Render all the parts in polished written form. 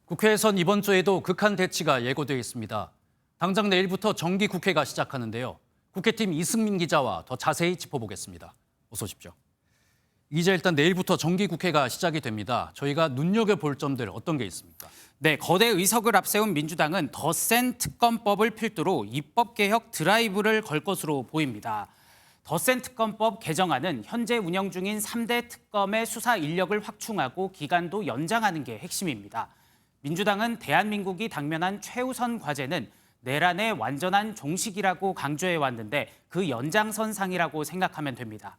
국회에선 이번 주에도 극한 대치가 예고되어 있습니다. 당장 내일부터 정기국회가 시작하는데요. 국회팀 이승민 기자와 더 자세히 짚어보겠습니다. 어서 오십시오. 이제 일단 내일부터 정기국회가 시작이 됩니다. 저희가 눈여겨볼 점들 어떤 게 있습니까? 네, 거대 의석을 앞세운 민주당은 더 센 특검법을 필두로 입법개혁 드라이브를 걸 것으로 보입니다. 더 센 특검법 개정안은 현재 운영 중인 3대 특검의 수사 인력을 확충하고 기간도 연장하는 게 핵심입니다. 민주당은 대한민국이 당면한 최우선 과제는 내란의 완전한 종식이라고 강조해왔는데 그 연장선상이라고 생각하면 됩니다.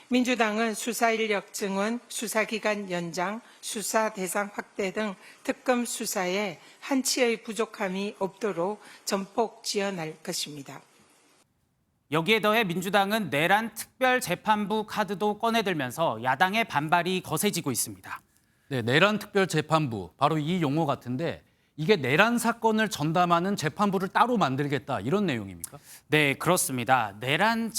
민주당은 수사 인력 증원, 수사기간 연장, 수사 대상 확대 등 특검 수사에 한치의 부족함이 없도록 전폭 지원할 것입니다. 여기에 더해 민주당은 내란 특별재판부 카드도 꺼내들면서 야당의 반발이 거세지고 있습니다. 네, 내란 특별재판부, 바로 이 용어 같은데 이게 내란 사건을 전담하는 재판부를 따로 만들겠다 이런 내용입니까? 네, 그렇습니다. 내란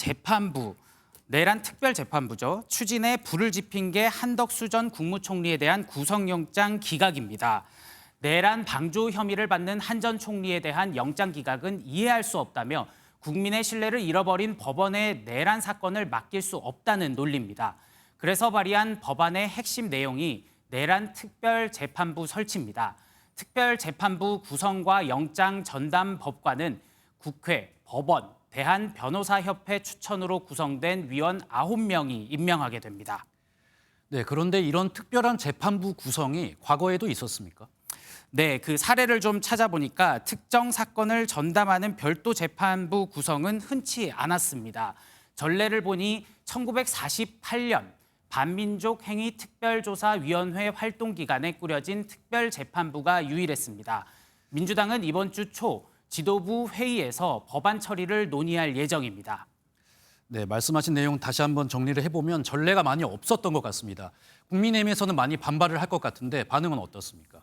특별재판부죠. 추진에 불을 지핀 게 한덕수 전 국무총리에 대한 구속영장 기각입니다. 내란 방조 혐의를 받는 한 전 총리에 대한 영장 기각은 이해할 수 없다며 국민의 신뢰를 잃어버린 법원에 내란 사건을 맡길 수 없다는 논리입니다. 그래서 발의한 법안의 핵심 내용이 내란 특별재판부 설치입니다. 특별재판부 구성과 영장 전담 법관은 국회, 법원, 대한변호사협회 추천으로 구성된 위원 9명이 임명하게 됩니다. 네, 그런데 이런 특별한 재판부 구성이 과거에도 있었습니까? 네, 그 사례를 좀 찾아보니까 특정 사건을 전담하는 별도 재판부 구성은 흔치 않았습니다. 전례를 보니 1948년 반민족행위특별조사위원회 활동 기간에 꾸려진 특별재판부가 유일했습니다. 민주당은 이번 주 초 지도부 회의에서 법안 처리를 논의할 예정입니다. 네, 말씀하신 내용 다시 한번 정리를 해보면 전례가 많이 없었던 것 같습니다. 국민의힘에서는 많이 반발을 할 것 같은데 반응은 어떻습니까?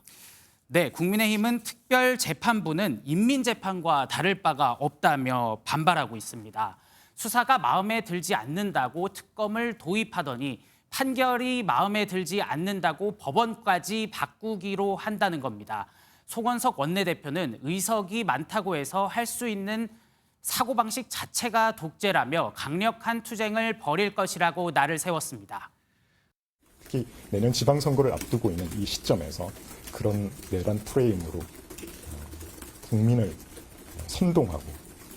네, 국민의힘은 특별재판부는 인민재판과 다를 바가 없다며 반발하고 있습니다. 수사가 마음에 들지 않는다고 특검을 도입하더니 판결이 마음에 들지 않는다고 법원까지 바꾸기로 한다는 겁니다. 송원석 원내대표는 의석이 많다고 해서 할 수 있는 사고방식 자체가 독재라며 강력한 투쟁을 벌일 것이라고 날을 세웠습니다. 특히 내년 지방선거를 앞두고 있는 이 시점에서 그런 내란 프레임으로 국민을 선동하고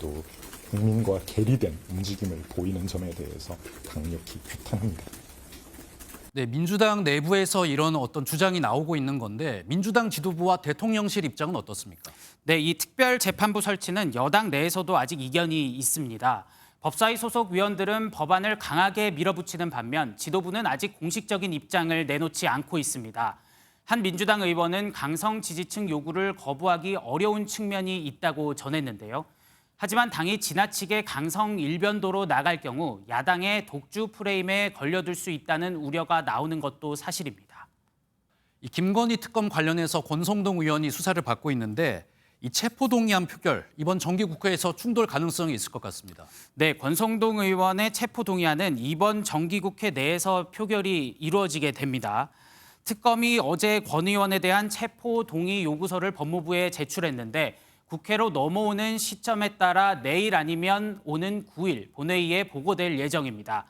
또 국민과 괴리된 움직임을 보이는 점에 대해서 강력히 규탄합니다. 네, 민주당 내부에서 이런 어떤 주장이 나오고 있는 건데 민주당 지도부와 대통령실 입장은 어떻습니까? 네, 이 특별재판부 설치는 여당 내에서도 아직 이견이 있습니다. 법사위 소속 위원들은 법안을 강하게 밀어붙이는 반면 지도부는 아직 공식적인 입장을 내놓지 않고 있습니다. 한 민주당 의원은 강성 지지층 요구를 거부하기 어려운 측면이 있다고 전했는데요. 하지만 당이 지나치게 강성 일변도로 나갈 경우 야당의 독주 프레임에 걸려들 수 있다는 우려가 나오는 것도 사실입니다. 이 김건희 특검 관련해서 권성동 의원이 수사를 받고 있는데 이 체포동의안 표결, 이번 정기국회에서 충돌 가능성이 있을 것 같습니다. 네, 권성동 의원의 체포동의안은 이번 정기국회 내에서 표결이 이루어지게 됩니다. 특검이 어제 권 의원에 대한 체포동의 요구서를 법무부에 제출했는데 국회로 넘어오는 시점에 따라 내일 아니면 오는 9일 본회의에 보고될 예정입니다.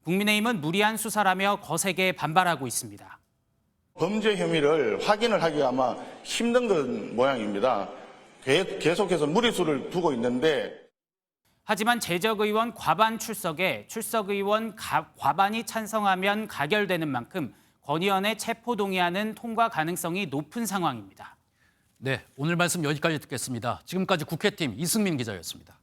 국민의힘은 무리한 수사라며 거세게 반발하고 있습니다. 범죄 혐의를 확인을 하기가 아마 힘든 건 모양입니다. 계속해서 무리수를 두고 있는데 하지만 재적 의원 과반 출석에 출석 의원 과반이 찬성하면 가결되는 만큼 권 의원의 체포동의안은 통과 가능성이 높은 상황입니다. 네, 오늘 말씀 여기까지 듣겠습니다. 지금까지 국회팀 이승민 기자였습니다.